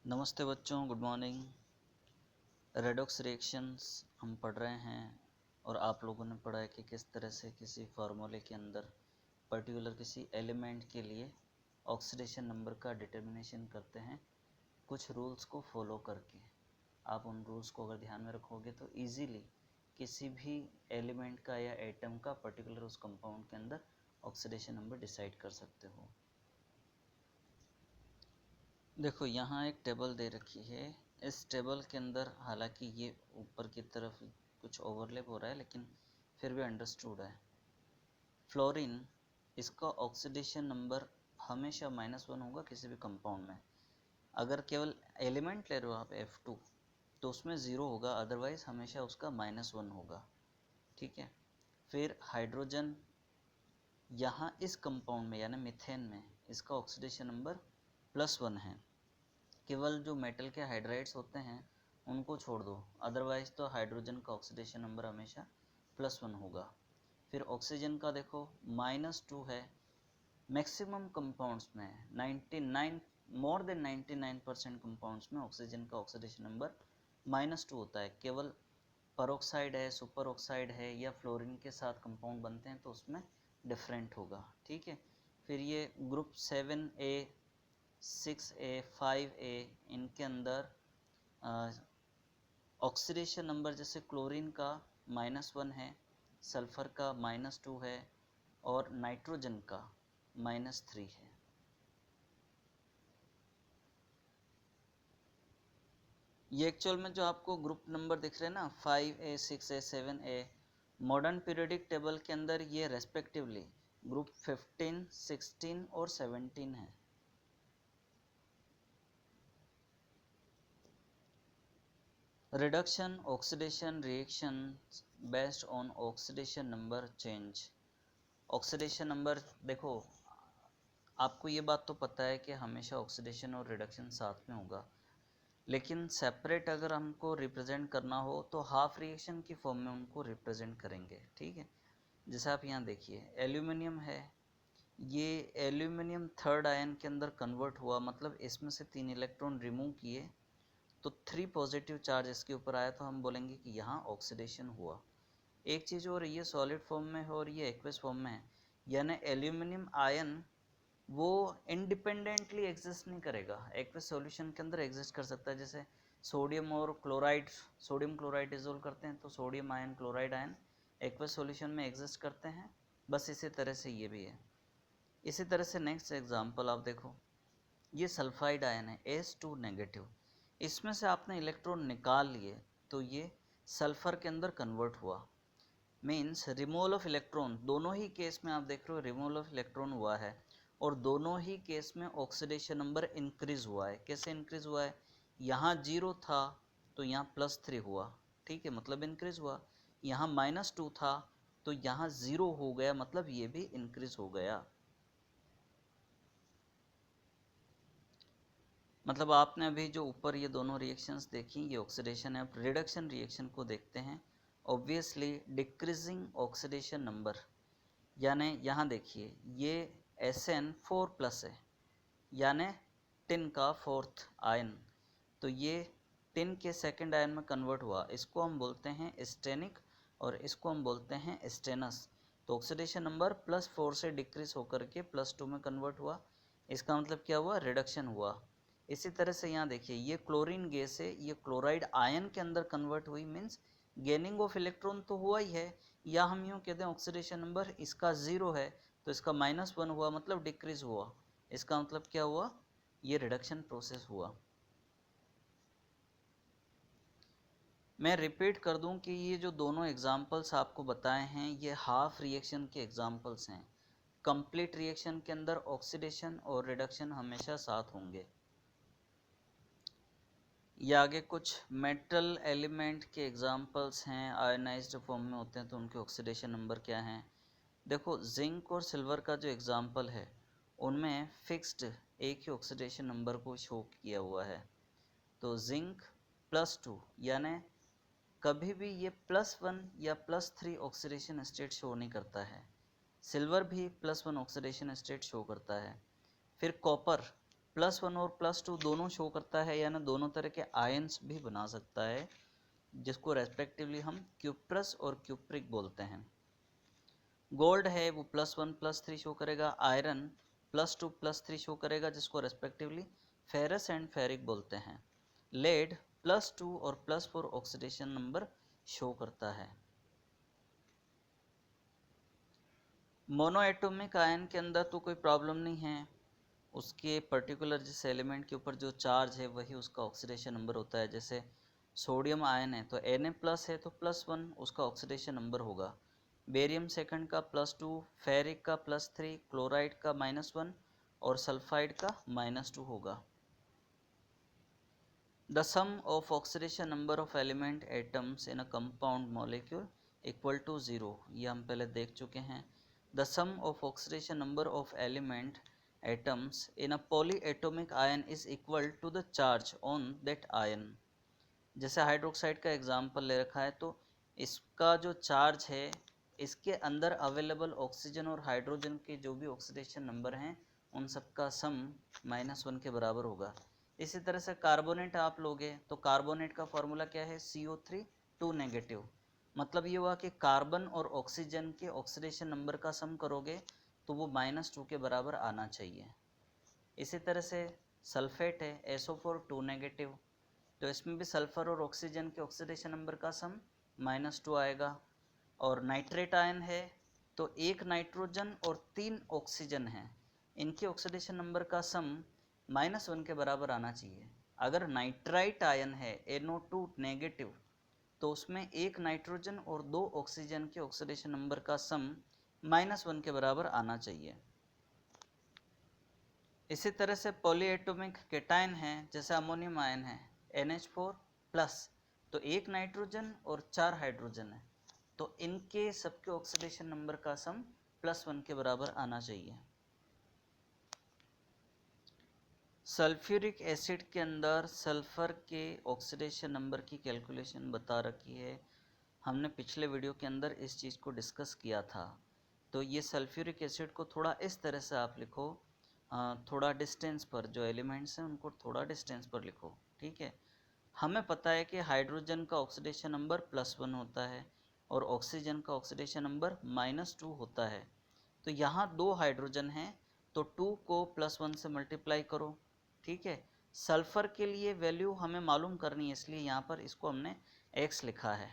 नमस्ते बच्चों, good morning. Redox reactions हम पढ़ रहे हैं और आप लोगों ने पढ़ा है कि किस तरह से किसी फार्मूले के अंदर पर्टिकुलर किसी एलिमेंट के लिए ऑक्सीडेशन नंबर का डिटर्मिनेशन करते हैं कुछ रूल्स को फॉलो करके। आप उन रूल्स को अगर ध्यान में रखोगे तो इजीली किसी भी एलिमेंट का या एटम का पर्टिकुलर उस कंपाउंड के अंदर ऑक्सीडेशन नंबर डिसाइड कर सकते हो। देखो यहाँ एक टेबल दे रखी है। इस टेबल के अंदर हालांकि ये ऊपर की तरफ कुछ ओवरलैप हो रहा है लेकिन फिर भी अंडरस्टूड है। फ्लोरीन, इसका ऑक्सीडेशन नंबर हमेशा -1 होगा किसी भी कंपाउंड में। अगर केवल एलिमेंट ले रहे हो आप F2 तो उसमें 0 होगा, अदरवाइज हमेशा उसका -1 होगा। ठीक है। फिर हाइड्रोजन, यहाँ इस कंपाउंड में यानी मीथेन में इसका ऑक्सीडेशन नंबर +1 है। केवल जो मेटल के हाइड्राइड्स होते हैं उनको छोड़ दो, अदरवाइज तो हाइड्रोजन का ऑक्सीडेशन नंबर हमेशा +1 होगा। फिर ऑक्सीजन का देखो -2 है। मैक्सिमम कंपाउंड्स में 99 मोर देन 99% कंपाउंड्स में ऑक्सीजन का ऑक्सीडेशन नंबर -2 होता है। केवल परऑक्साइड है, सुपर ऑक्साइड है या फ्लोरीन के साथ कंपाउंड बनते हैं तो उसमें डिफरेंट होगा। ठीक है। फिर ये ग्रुप 7A 6A 5A इनके अंदर ऑक्सीडेशन नंबर जैसे क्लोरीन का -1 है, सल्फर का -2 है और नाइट्रोजन का -3 है। ये एक्चुअल में जो आपको ग्रुप नंबर दिख रहे हैं ना 5A 6A 7A, modern periodic table के अंदर ये रेस्पेक्टिवली ग्रुप 15 16 और 17 है। Reduction oxidation reaction based on oxidation number change. Oxidation number देखो, आपको ये बात तो पता है कि हमेशा ऑक्सीडेशन और रिडक्शन साथ में होगा, लेकिन सेपरेट अगर हमको रिप्रेजेंट करना हो तो हाफ रिएक्शन की फॉर्म में उनको रिप्रेजेंट करेंगे। ठीक है। जैसे आप यहाँ देखिए एल्यूमिनियम है, ये एल्यूमिनियम थर्ड आयन के अंदर कन्वर्ट हुआ, मतलब इसमें से 3 इलेक्ट्रॉन रिमूव किए तो 3 पॉजिटिव चार्ज इसके ऊपर आया, तो हम बोलेंगे कि यहाँ ऑक्सीडेशन हुआ। एक चीज़ और, ये सॉलिड फॉर्म में है और ये एक्वस फॉर्म में है, यानी एल्यूमिनियम आयन वो इंडिपेंडेंटली एग्जिस्ट नहीं करेगा, एक्वस सॉल्यूशन के अंदर एग्जिस्ट कर सकता है। जैसे सोडियम और क्लोराइड, सोडियम क्लोराइड डिजोल्व करते हैं तो sodium ion chloride ion aqueous solution में एग्जिस्ट करते हैं, बस इसी तरह से ये भी है। इसी तरह से नेक्स्ट एग्जांपल आप देखो, ये सल्फाइड आयन है H2 नेगेटिव, इसमें से आपने इलेक्ट्रॉन निकाल लिए तो ये सल्फर के अंदर कन्वर्ट हुआ, मीन्स रिमूवल ऑफ इलेक्ट्रॉन। दोनों ही केस में आप देख रहे हो रिमूवल ऑफ इलेक्ट्रॉन हुआ है और दोनों ही केस में ऑक्सीडेशन नंबर इंक्रीज हुआ है। कैसे इंक्रीज हुआ है, यहाँ 0 था तो यहाँ +3 हुआ, ठीक है, मतलब इंक्रीज हुआ। यहाँ -2 था तो यहाँ 0 हो गया, मतलब ये भी इंक्रीज हो गया। मतलब आपने अभी जो ऊपर ये दोनों रिएक्शंस देखी, ये ऑक्सीडेशन है। अब रिडक्शन रिएक्शन को देखते हैं। ऑब्वियसली डिक्रीजिंग ऑक्सीडेशन नंबर, यानी यहाँ देखिए ये SN4+ है, यानी टिन का 4th आयन, तो ये टिन के सेकंड आयन में कन्वर्ट हुआ, इसको हम बोलते हैं स्टेनिक और इसको हम बोलते हैं स्टेनस। तो ऑक्सीडेशन नंबर +4 से डिक्रीज होकर के +2 में कन्वर्ट हुआ, इसका मतलब क्या हुआ, रिडक्शन हुआ। इसी तरह से यहाँ देखिए ये क्लोरीन गैस है, ये क्लोराइड आयन के अंदर कन्वर्ट हुई, मीन्स गेनिंग ऑफ इलेक्ट्रॉन तो हुआ ही है, या हम यूँ कहते हैं ऑक्सीडेशन नंबर इसका 0 है तो इसका -1 हुआ, मतलब डिक्रीज हुआ। इसका मतलब क्या हुआ, ये रिडक्शन प्रोसेस हुआ। मैं रिपीट कर दूं कि ये जो दोनों एग्जाम्पल्स आपको बताए हैं ये हाफ रिएक्शन के एग्जाम्पल्स हैं। कंप्लीट रिएक्शन के अंदर ऑक्सीडेशन और रिडक्शन हमेशा साथ होंगे। ये आगे कुछ मेटल एलिमेंट के एग्जाम्पल्स हैं, आयनाइज्ड फॉर्म में होते हैं तो उनके ऑक्सीडेशन नंबर क्या हैं। देखो जिंक और सिल्वर का जो एग्जाम्पल है उनमें फिक्स्ड एक ही ऑक्सीडेशन नंबर को शो किया हुआ है, तो जिंक +2, यानी कभी भी ये +1 या +3 ऑक्सीडेशन स्टेट शो नहीं करता है। सिल्वर भी +1 ऑक्सीडेशन स्टेट शो करता है। फिर कॉपर +1 और +2 दोनों शो करता है, यानी दोनों तरह के आयंस भी बना सकता है, जिसको रेस्पेक्टिवली हम क्यूप्रस और क्यूप्रिक बोलते हैं। गोल्ड है वो +1 +3 शो करेगा, आयरन +2 +3 शो करेगा, जिसको रेस्पेक्टिवली फेरस एंड फेरिक बोलते हैं। लेड +2 और +4 ऑक्सीडेशन नंबर शो करता है। मोनोएटॉमिक आयन के अंदर तो कोई प्रॉब्लम नहीं है, उसके पर्टिकुलर जिस एलिमेंट के ऊपर जो चार्ज है वही उसका ऑक्सीडेशन नंबर होता है। जैसे सोडियम आयन है तो Na+ है तो +1 उसका ऑक्सीडेशन नंबर होगा, बेरियम सेकंड का +2, फेरिक का +3, क्लोराइड का -1 और सल्फाइड का -2 होगा। The sum of oxidation number of element atoms in a compound molecule equal to 0, ये हम पहले देख चुके हैं। The sum of oxidation number of element atoms in a polyatomic ion is equal to the charge on that ion। जैसे hydroxide का example ले रखा है तो इसका जो चार्ज है, इसके अंदर अवेलेबल ऑक्सीजन और हाइड्रोजन के जो भी ऑक्सीडेशन नंबर हैं उन सब का सम -1 के बराबर होगा। इसी तरह से कार्बोनेट आप लोगे तो कार्बोनेट का फॉर्मूला क्या है, CO3 2-, मतलब ये हुआ कि कार्बन और ऑक्सीजन के ऑक्सीडेशन नंबर का सम करोगे तो वो -2 के बराबर आना चाहिए। इसी तरह से सल्फेट है SO4 2-, तो इसमें भी सल्फर और ऑक्सीजन के ऑक्सीडेशन नंबर का सम -2 आएगा। और नाइट्रेट आयन है तो 1 नाइट्रोजन और 3 ऑक्सीजन है, इनके ऑक्सीडेशन नंबर का सम -1 के बराबर आना चाहिए। अगर नाइट्राइट आयन है NO2-, तो उसमें 1 नाइट्रोजन और 2 ऑक्सीजन के ऑक्सीडेशन नंबर का सम -1 के बराबर आना चाहिए। इसी तरह से पॉलीएटॉमिक केटायन है, जैसे अमोनियम आयन है NH4+, तो 1 नाइट्रोजन और 4 हाइड्रोजन है, तो इनके सबके ऑक्सीडेशन नंबर का सम +1 के बराबर आना चाहिए। सल्फ्यूरिक एसिड के अंदर सल्फर के ऑक्सीडेशन नंबर की कैलकुलेशन बता रखी है, हमने पिछले वीडियो के अंदर इस चीज़ को डिस्कस किया था। तो ये सल्फ्यूरिक एसिड को थोड़ा इस तरह से आप लिखो, थोड़ा डिस्टेंस पर, जो एलिमेंट्स हैं उनको थोड़ा डिस्टेंस पर लिखो, ठीक है। हमें पता है कि हाइड्रोजन का ऑक्सीडेशन नंबर +1 होता है और ऑक्सीजन का ऑक्सीडेशन नंबर -2 होता है। तो यहाँ 2 हाइड्रोजन हैं तो 2 को +1 से मल्टीप्लाई करो, ठीक है। सल्फर के लिए वैल्यू हमें मालूम करनी है, इसलिए यहाँ पर इसको हमने x लिखा है।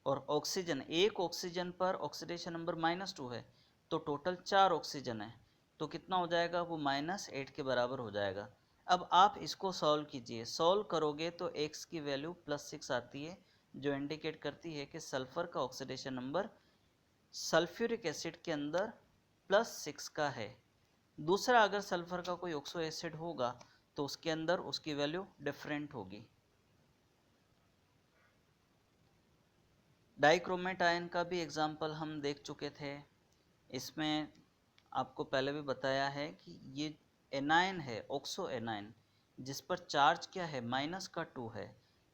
और ऑक्सीजन, एक ऑक्सीजन पर ऑक्सीडेशन नंबर -2 है तो टोटल 4 ऑक्सीजन है, तो कितना हो जाएगा, वो -8 के बराबर हो जाएगा। अब आप इसको सॉल्व कीजिए, सॉल्व करोगे तो x की वैल्यू +6 आती है, जो इंडिकेट करती है कि सल्फर का ऑक्सीडेशन नंबर सल्फ्यूरिक एसिड के अंदर +6 का है। दूसरा, अगर सल्फर का कोई ऑक्सो एसिड होगा तो उसके अंदर उसकी वैल्यू डिफरेंट होगी। डाइक्रोमेट आयन का भी एग्जाम्पल हम देख चुके थे, इसमें आपको पहले भी बताया है कि ये एनायन है, ऑक्सो एनायन, जिस पर चार्ज क्या है, -2 है।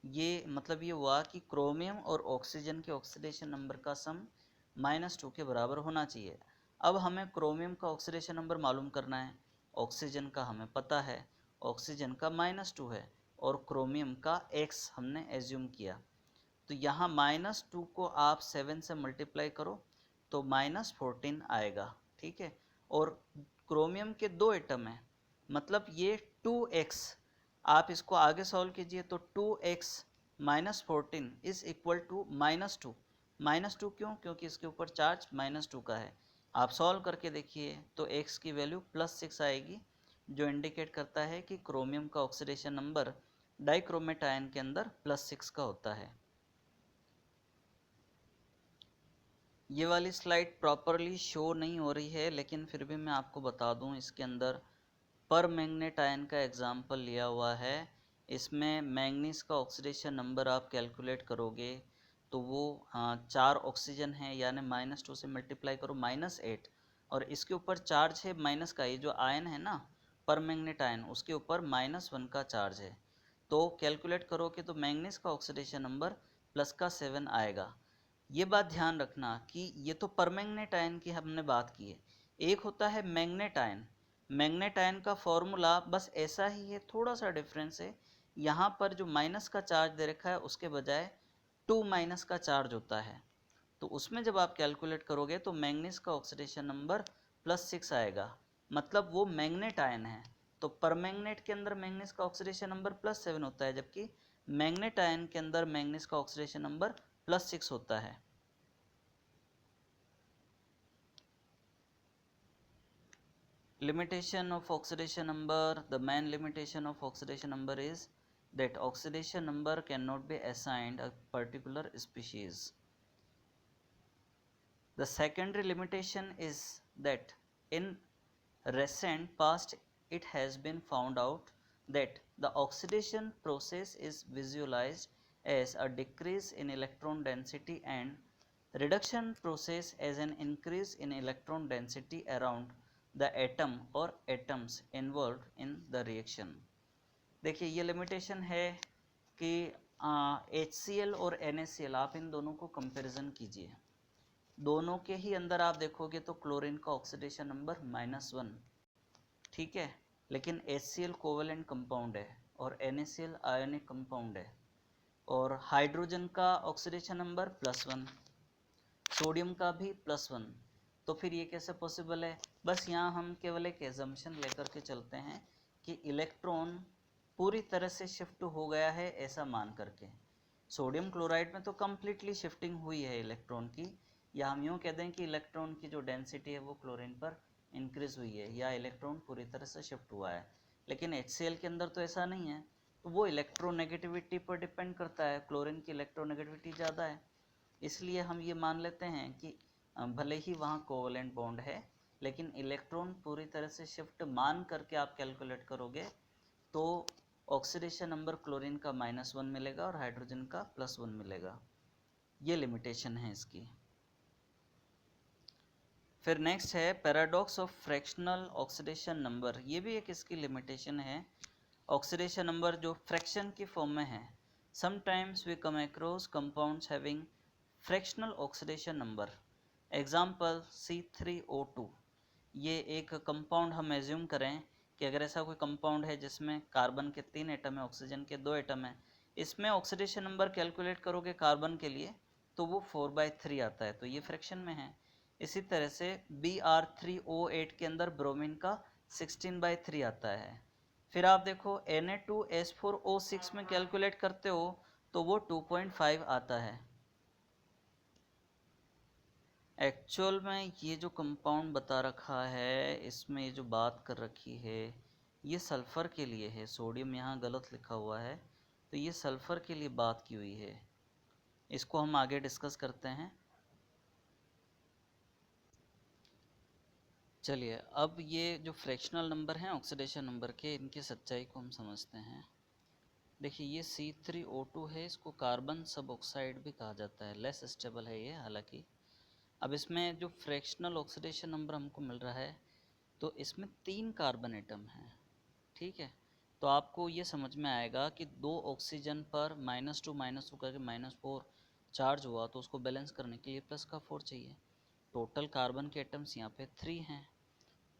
ये मतलब ये हुआ कि क्रोमियम और ऑक्सीजन के ऑक्सीडेशन नंबर का सम -2 के बराबर होना चाहिए। अब हमें क्रोमियम का ऑक्सीडेशन नंबर मालूम करना है, ऑक्सीजन का हमें पता है, ऑक्सीजन का -2 है और क्रोमियम का x हमने एज्यूम किया, तो यहाँ -2 को आप 7 से मल्टीप्लाई करो तो -14 आएगा, ठीक है। और क्रोमियम के 2 एटम हैं, मतलब ये 2x, आप इसको आगे सॉल्व कीजिए तो 2x - 14 इज इक्वल टू -2। -2 क्यों, क्योंकि इसके ऊपर चार्ज -2 का है। आप सॉल्व करके देखिए तो x की वैल्यू +6 आएगी, जो इंडिकेट करता है कि क्रोमियम का ऑक्सीडेशन नंबर डाइक्रोमेट आयन के अंदर +6 का होता है। ये वाली स्लाइड प्रॉपरली शो नहीं हो रही है, लेकिन फिर भी मैं आपको बता दूं, इसके अंदर पर मैंगनेट आयन का एग्जाम्पल लिया हुआ है। इसमें मैंगनीज का ऑक्सीडेशन नंबर आप कैलकुलेट करोगे तो वो 4 ऑक्सीजन है, यानी -2 से मल्टीप्लाई करो -8, और इसके ऊपर चार्ज है माइनस का, ये जो आयन है ना पर मैंगनेट आयन, उसके ऊपर -1 का चार्ज है, तो कैलकुलेट करोगे तो मैंगनीज का ऑक्सीडेशन नंबर +7 आएगा। ये बात ध्यान रखना कि ये तो परमैंगनेट आयन की हमने बात की है, एक होता है मैंगनेट आयन। मैग्नेट आयन का फॉर्मूला बस ऐसा ही है, थोड़ा सा डिफरेंस है। यहाँ पर जो माइनस का चार्ज दे रखा है उसके बजाय 2 माइनस का चार्ज होता है, तो उसमें जब आप कैलकुलेट करोगे तो मैंगनीज का ऑक्सीडेशन नंबर +6 आएगा, मतलब वो मैग्नेट आयन है। तो परमैंगनेट के अंदर मैंगनीज का ऑक्सीडेशन नंबर +7 होता है, जबकि मैग्नेट आयन के अंदर मैंगनीज का ऑक्सीडेशन नंबर +6 होता है। Limitation of oxidation number. The main limitation of oxidation number is that oxidation number cannot be assigned a particular species. The secondary limitation is that in recent past it has been found out that the oxidation process is visualized as a decrease in electron density and reduction process as an increase in electron density around the atom or atoms involved in the reaction. देखिए ये limitation है कि HCl और NaCl आप इन दोनों को comparison कीजिए, दोनों के ही अंदर आप देखोगे तो क्लोरीन का ऑक्सीडेशन नंबर -1, ठीक है, लेकिन HCl कोवेलेंट कंपाउंड है और NaCl आयोनिक कंपाउंड है, और हाइड्रोजन का ऑक्सीडेशन नंबर +1, सोडियम का भी +1। तो फिर ये कैसे पॉसिबल है? बस यहाँ हम केवल एक एजम्पशन लेकर के चलते हैं कि इलेक्ट्रॉन पूरी तरह से शिफ्ट हो गया है ऐसा मान करके। सोडियम क्लोराइड में तो कम्प्लीटली शिफ्टिंग हुई है इलेक्ट्रॉन की, या हम यूँ कह दें कि इलेक्ट्रॉन की जो डेंसिटी है वो क्लोरीन पर इंक्रीज हुई है, या इलेक्ट्रॉन पूरी तरह से शिफ्ट हुआ है। लेकिन HCl के अंदर तो ऐसा नहीं है, तो वो इलेक्ट्रोनेगेटिविटी पर डिपेंड करता है, क्लोरीन की इलेक्ट्रोनेगेटिविटी ज़्यादा है, इसलिए हम ये मान लेते हैं कि भले ही वहाँ कोवेलेंट बॉन्ड है, लेकिन इलेक्ट्रॉन पूरी तरह से शिफ्ट मान करके आप कैलकुलेट करोगे तो ऑक्सीडेशन नंबर क्लोरीन का -1 मिलेगा और हाइड्रोजन का +1 मिलेगा। ये लिमिटेशन है इसकी। फिर नेक्स्ट है paradox of fractional oxidation number. ये भी एक इसकी लिमिटेशन है, ऑक्सीडेशन नंबर जो फ्रैक्शन की फॉर्म में है। Sometimes we come across compounds having fractional oxidation number, example C3O2। ये एक कंपाउंड हम एज्यूम करें कि अगर ऐसा कोई कंपाउंड है जिसमें कार्बन के 3 एटम है, ऑक्सीजन के 2 एटम है, इसमें ऑक्सीडेशन नंबर कैलकुलेट करोगे कार्बन के लिए तो वो 4/3 आता है, तो ये फ्रैक्शन में है। इसी तरह से Br3O8 के अंदर ब्रोमीन का 16/3 आता है। फिर आप देखो Na2S4O6 में कैलकुलेट करते हो तो वो 2.5 आता है। एक्चुअल में ये जो कंपाउंड बता रखा है इसमें ये जो बात कर रखी है ये सल्फ़र के लिए है, सोडियम यहाँ गलत लिखा हुआ है, तो ये सल्फ़र के लिए बात की हुई है, इसको हम आगे डिस्कस करते हैं। चलिए अब ये जो फ्रैक्शनल नंबर हैं ऑक्सीडेशन नंबर के, इनकी सच्चाई को हम समझते हैं। देखिए ये C3O2 है, इसको कार्बन सब ऑक्साइड भी कहा जाता है, लेस स्टेबल है ये हालांकि। अब इसमें जो फ्रैक्शनल ऑक्सीडेशन नंबर हमको मिल रहा है तो इसमें 3 कार्बन एटम हैं, ठीक है। तो आपको ये समझ में आएगा कि 2 ऑक्सीजन पर -2 करके -4 चार्ज हुआ, तो उसको बैलेंस करने के लिए प्लस का 4 चाहिए। टोटल कार्बन के एटम्स यहाँ पे 3 हैं,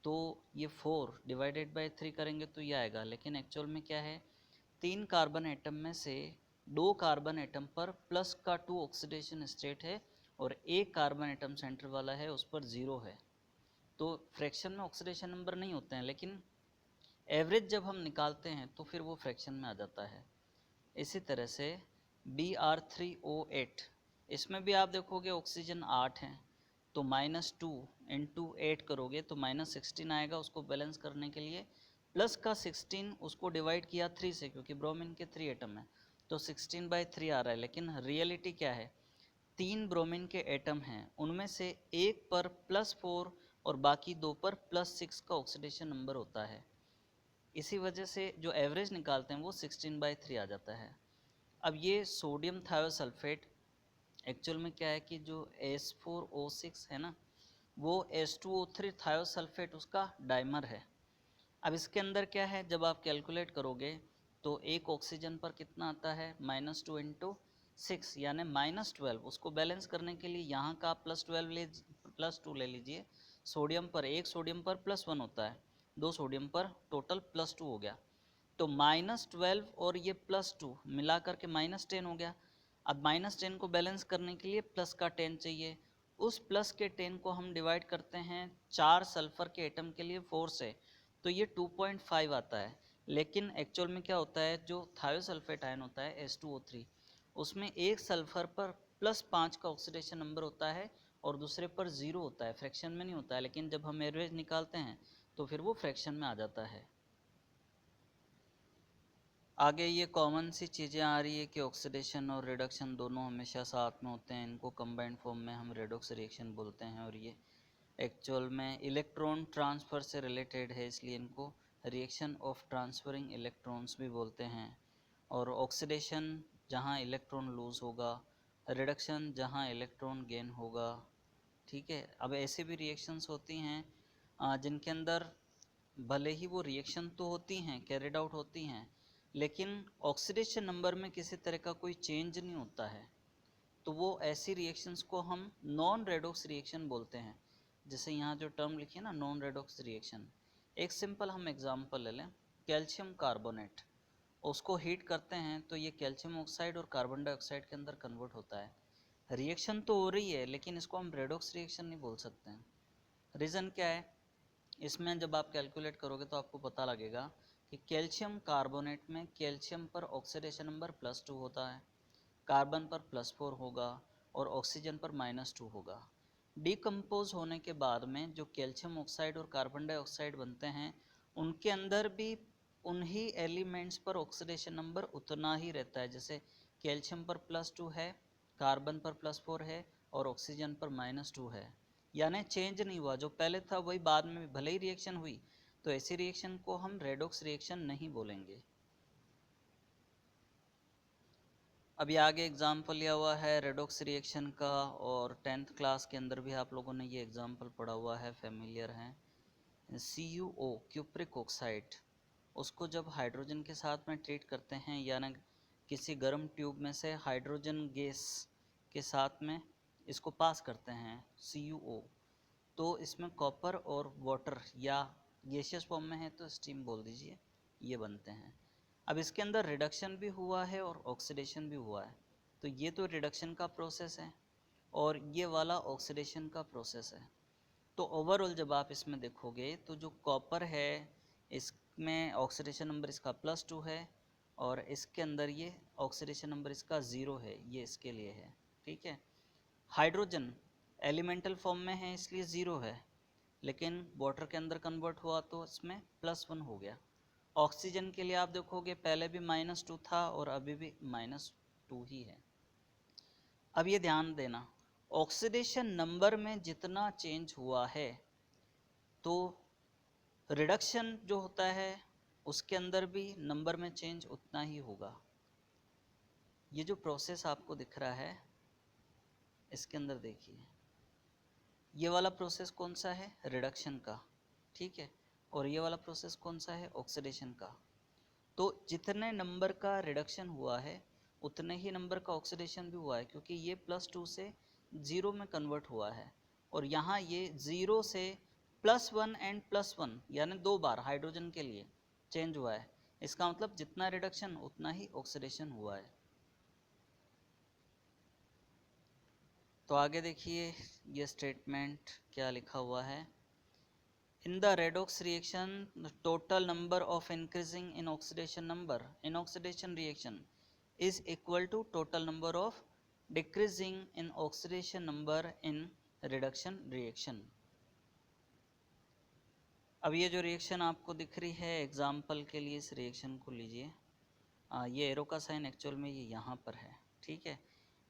तो ये 4 डिवाइडेड बाय 3 करेंगे तो ये आएगा, लेकिन एक्चुअल में क्या है, 3 कार्बन एटम में से 2 कार्बन एटम पर प्लस का 2 ऑक्सीडेशन स्टेट है और एक कार्बन एटम सेंटर वाला है उस पर 0 है, तो फ्रैक्शन में ऑक्सीडेशन नंबर नहीं होते हैं, लेकिन एवरेज जब हम निकालते हैं तो फिर वो फ्रैक्शन में आ जाता है। इसी तरह से Br3O8, इसमें भी आप देखोगे ऑक्सीजन 8 हैं, तो -2 × 8 करोगे तो -16 आएगा, उसको बैलेंस करने के लिए प्लस का 16 उसको डिवाइड किया 3 से, क्योंकि ब्रोमीन के 3 एटम है तो 16/3 आ रहा है। लेकिन रियलिटी क्या है, 3 ब्रोमीन के एटम हैं, उनमें से एक पर +4 और बाकी 2 पर +6 का ऑक्सीडेशन नंबर होता है, इसी वजह से जो एवरेज निकालते हैं वो 16/3 आ जाता है। अब ये सोडियम थायोसल्फेट एक्चुअल में क्या है कि जो S4O6 है ना, वो H2O3 थायोसल्फेट उसका डाइमर है। अब इसके अंदर क्या है, जब आप कैलकुलेट करोगे तो एक ऑक्सीजन पर कितना आता है, -2 × 6 यानी -12। उसको बैलेंस करने के लिए यहाँ का +2 ले लीजिए, सोडियम पर एक सोडियम पर +1 होता है, 2 सोडियम पर टोटल +2 हो गया। तो -12 और ये +2 मिला करके -10 हो गया। अब -10 को बैलेंस करने के लिए प्लस का 10 चाहिए। उस प्लस के 10 को हम डिवाइड करते हैं 4 सल्फर के एटम के लिए 4 से, तो ये 2.5 आता है। लेकिन एक्चुअल में क्या होता है, जो थायोसल्फेट आयन होता है H2O3, उसमें एक सल्फर पर +5 का ऑक्सीडेशन नंबर होता है और दूसरे पर 0 होता है, फ्रैक्शन में नहीं होता है। लेकिन जब हम एवरेज निकालते हैं तो फिर वो फ्रैक्शन में आ जाता है। आगे ये कॉमन सी चीज़ें आ रही है कि ऑक्सीडेशन और रिडक्शन दोनों हमेशा साथ में होते हैं। इनको कंबाइंड फॉर्म में हम रेडॉक्स रिएक्शन बोलते हैं, और ये एक्चुअल में इलेक्ट्रॉन ट्रांसफ़र से रिलेटेड है, इसलिए इनको रिएक्शन ऑफ ट्रांसफरिंग इलेक्ट्रॉन्स भी बोलते हैं। और ऑक्सीडेशन जहाँ इलेक्ट्रॉन लूज़ होगा, रिडक्शन जहाँ इलेक्ट्रॉन गेन होगा। ठीक है, अब ऐसे भी रिएक्शंस होती हैं जिनके अंदर भले ही वो रिएक्शन तो होती हैं, कैरिड आउट होती हैं, लेकिन ऑक्सीडेशन नंबर में किसी तरह का कोई चेंज नहीं होता है। तो वो ऐसी रिएक्शंस को हम नॉन रेडॉक्स रिएक्शन बोलते हैं। जैसे यहाँ जो टर्म लिखी है ना, नॉन रेडॉक्स रिएक्शन। एक सिंपल हम एग्जांपल ले लें, कैल्शियम कार्बोनेट, उसको हीट करते हैं तो ये कैल्शियम ऑक्साइड और कार्बन डाइऑक्साइड के अंदर कन्वर्ट होता है। रिएक्शन तो हो रही है, लेकिन इसको हम रेडॉक्स रिएक्शन नहीं बोल सकते हैं। रीज़न क्या है, इसमें जब आप कैलकुलेट करोगे तो आपको पता लगेगा कि कैल्शियम कार्बोनेट में कैल्शियम पर ऑक्सीडेशन नंबर +2 होता है, कार्बन पर +4 होगा और ऑक्सीजन पर -2 होगा। डिकम्पोज होने के बाद में जो कैल्शियम ऑक्साइड और कार्बन डाइऑक्साइड बनते हैं, उनके अंदर भी उन्हीं एलिमेंट्स पर ऑक्सीडेशन नंबर उतना ही रहता है। जैसे कैल्शियम पर +2 है, कार्बन पर +4 है और ऑक्सीजन पर -2 है, यानी चेंज नहीं हुआ। जो पहले था वही बाद में भले ही रिएक्शन हुई, तो ऐसी रिएक्शन को हम रेडॉक्स रिएक्शन नहीं बोलेंगे। अभी आगे एग्जाम्पल लिया हुआ है रेडॉक्स रिएक्शन का, और 10th क्लास के अंदर भी आप लोगों ने ये एग्जाम्पल पढ़ा हुआ है, फेमिलियर है। CuO क्यूप्रिक ऑक्साइड, उसको जब हाइड्रोजन के साथ में ट्रीट करते हैं, यानी किसी गर्म ट्यूब में से हाइड्रोजन गैस के साथ में इसको पास करते हैं CuO, तो इसमें कॉपर और वाटर, या गैसियस फॉर्म में है तो स्टीम बोल दीजिए, ये बनते हैं। अब इसके अंदर रिडक्शन भी हुआ है और ऑक्सीडेशन भी हुआ है, तो ये तो रिडक्शन का प्रोसेस है और ये वाला ऑक्सीडेशन का प्रोसेस है। तो ओवरऑल जब आप इसमें देखोगे तो जो कॉपर है, इसमें ऑक्सीडेशन नंबर इसका +2 है, और इसके अंदर ये ऑक्सीडेशन नंबर इसका 0 है, ये इसके लिए है। ठीक है, हाइड्रोजन एलिमेंटल फॉर्म में है इसलिए 0 है, लेकिन वाटर के अंदर कन्वर्ट हुआ तो इसमें +1 हो गया। ऑक्सीजन के लिए आप देखोगे पहले भी -2 था और अभी भी -2 ही है। अब ये ध्यान देना, ऑक्सीडेशन नंबर में जितना चेंज हुआ है, तो रिडक्शन जो होता है उसके अंदर भी नंबर में चेंज उतना ही होगा। ये जो प्रोसेस आपको दिख रहा है, इसके अंदर देखिए, ये वाला प्रोसेस कौन सा है, रिडक्शन का। ठीक है, और ये वाला प्रोसेस कौन सा है, ऑक्सीडेशन का। तो जितने नंबर का रिडक्शन हुआ है उतने ही नंबर का ऑक्सीडेशन भी हुआ है, क्योंकि ये +2 से 0 में कन्वर्ट हुआ है, और यहाँ ये 0 से +1 एंड +1, यानी 2 बार हाइड्रोजन के लिए चेंज हुआ है। इसका मतलब जितना रिडक्शन उतना ही ऑक्सीडेशन हुआ है। तो आगे देखिए ये स्टेटमेंट क्या लिखा हुआ है, in the redox reaction the total number of increasing in oxidation reaction is equal to total number of decreasing in oxidation number in reduction reaction। अब ये जो रिएक्शन आपको दिख रही है, एग्जाम्पल के लिए इस रिएक्शन को लीजिए। ये एरो का साइन एक्चुअल में ये यहाँ पर है। ठीक है,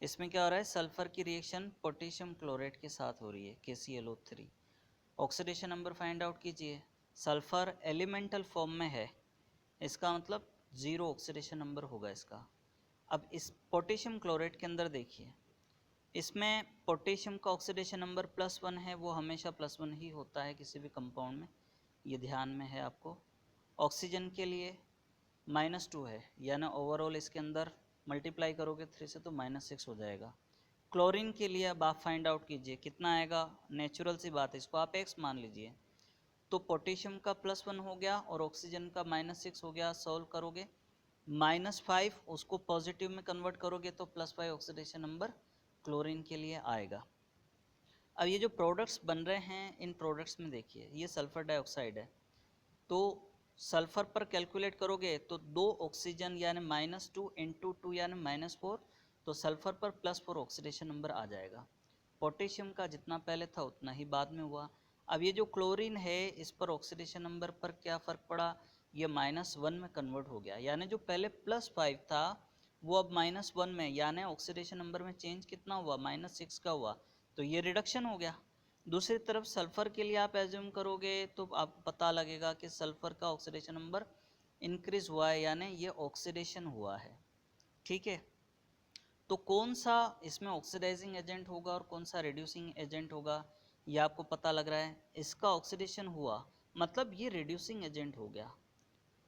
इसमें क्या हो रहा है, सल्फर की रिएक्शन पोटेशियम क्लोराइड के साथ हो रही है, KClO3। Oxidation number find out कीजिए, सल्फर एलिमेंटल फॉर्म में है, इसका मतलब 0 ऑक्सीडेशन नंबर होगा इसका। अब इस पोटेशियम क्लोराइड के अंदर देखिए, इसमें पोटेशियम का ऑक्सीडेशन नंबर +1 है, वो हमेशा +1 ही होता है किसी भी कंपाउंड में, ये ध्यान में है आपको। ऑक्सीजन के लिए -2 है, यानी ओवरऑल इसके अंदर मल्टीप्लाई करोगे 3 से तो -6 हो जाएगा। क्लोरीन के लिए अब आप फाइंड आउट कीजिए कितना आएगा, नेचुरल सी बात है, इसको आप x मान लीजिए। तो पोटेशियम का +1 हो गया और ऑक्सीजन का -6 हो गया। सॉल्व करोगे -5 उसको पॉजिटिव में कन्वर्ट करोगे तो +5 ऑक्सीडेशन नंबर क्लोरीन के लिए आएगा। अब ये जो प्रोडक्ट्स बन रहे हैं इन प्रोडक्ट्स में देखिए ये सल्फर डाइऑक्साइड है, तो सल्फर पर कैलकुलेट करोगे तो 2 ऑक्सीजन यानी -2 × 2 यानी -4, तो सल्फर पर +4 ऑक्सीडेशन नंबर आ जाएगा। पोटेशियम का जितना पहले था उतना ही बाद में हुआ। अब ये जो क्लोरीन है इस पर ऑक्सीडेशन नंबर पर क्या फ़र्क पड़ा, ये -1 में कन्वर्ट हो गया, यानी जो पहले +5 था वो अब -1 में, यानी ऑक्सीडेशन नंबर में चेंज कितना हुआ, -6 का हुआ, तो ये रिडक्शन हो गया। दूसरी तरफ सल्फर के लिए आप एज्यूम करोगे तो आप पता लगेगा कि सल्फर का ऑक्सीडेशन नंबर इंक्रीज हुआ है, यानी ये ऑक्सीडेशन हुआ है। ठीक है, तो कौन सा इसमें ऑक्सीडाइजिंग एजेंट होगा और कौन सा रिड्यूसिंग एजेंट होगा ये आपको पता लग रहा है। इसका ऑक्सीडेशन हुआ मतलब ये रिड्यूसिंग एजेंट हो गया,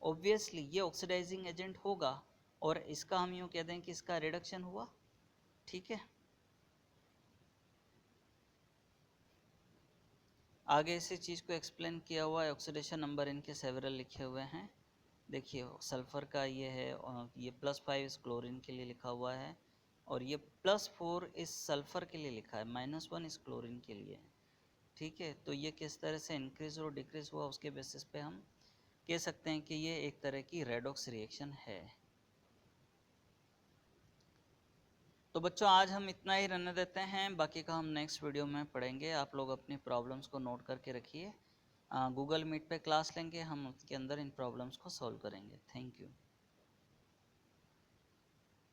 ऑब्वियसली ये ऑक्सीडाइजिंग एजेंट होगा, और इसका हम यूँ कह दें कि इसका रिडक्शन हुआ। ठीक है, आगे इसी चीज़ को एक्सप्लेन किया हुआ है, ऑक्सीडेशन नंबर इनके सेवरल लिखे हुए हैं। देखिए सल्फ़र का ये है, ये +5 इस क्लोरीन के लिए लिखा हुआ है, और ये +4 इस सल्फ़र के लिए लिखा है, -1 इस क्लोरीन के लिए। ठीक है, तो ये किस तरह से इंक्रीज और डिक्रीज हुआ उसके बेसिस पे हम कह सकते हैं कि ये एक तरह की रेडॉक्स रिएक्शन है। तो बच्चों आज हम इतना ही रहने देते हैं, बाकी का हम नेक्स्ट वीडियो में पढ़ेंगे। आप लोग अपनी प्रॉब्लम्स को नोट करके रखिए, गूगल मीट पे क्लास लेंगे, हम उसके अंदर इन प्रॉब्लम्स को सॉल्व करेंगे। Thank you.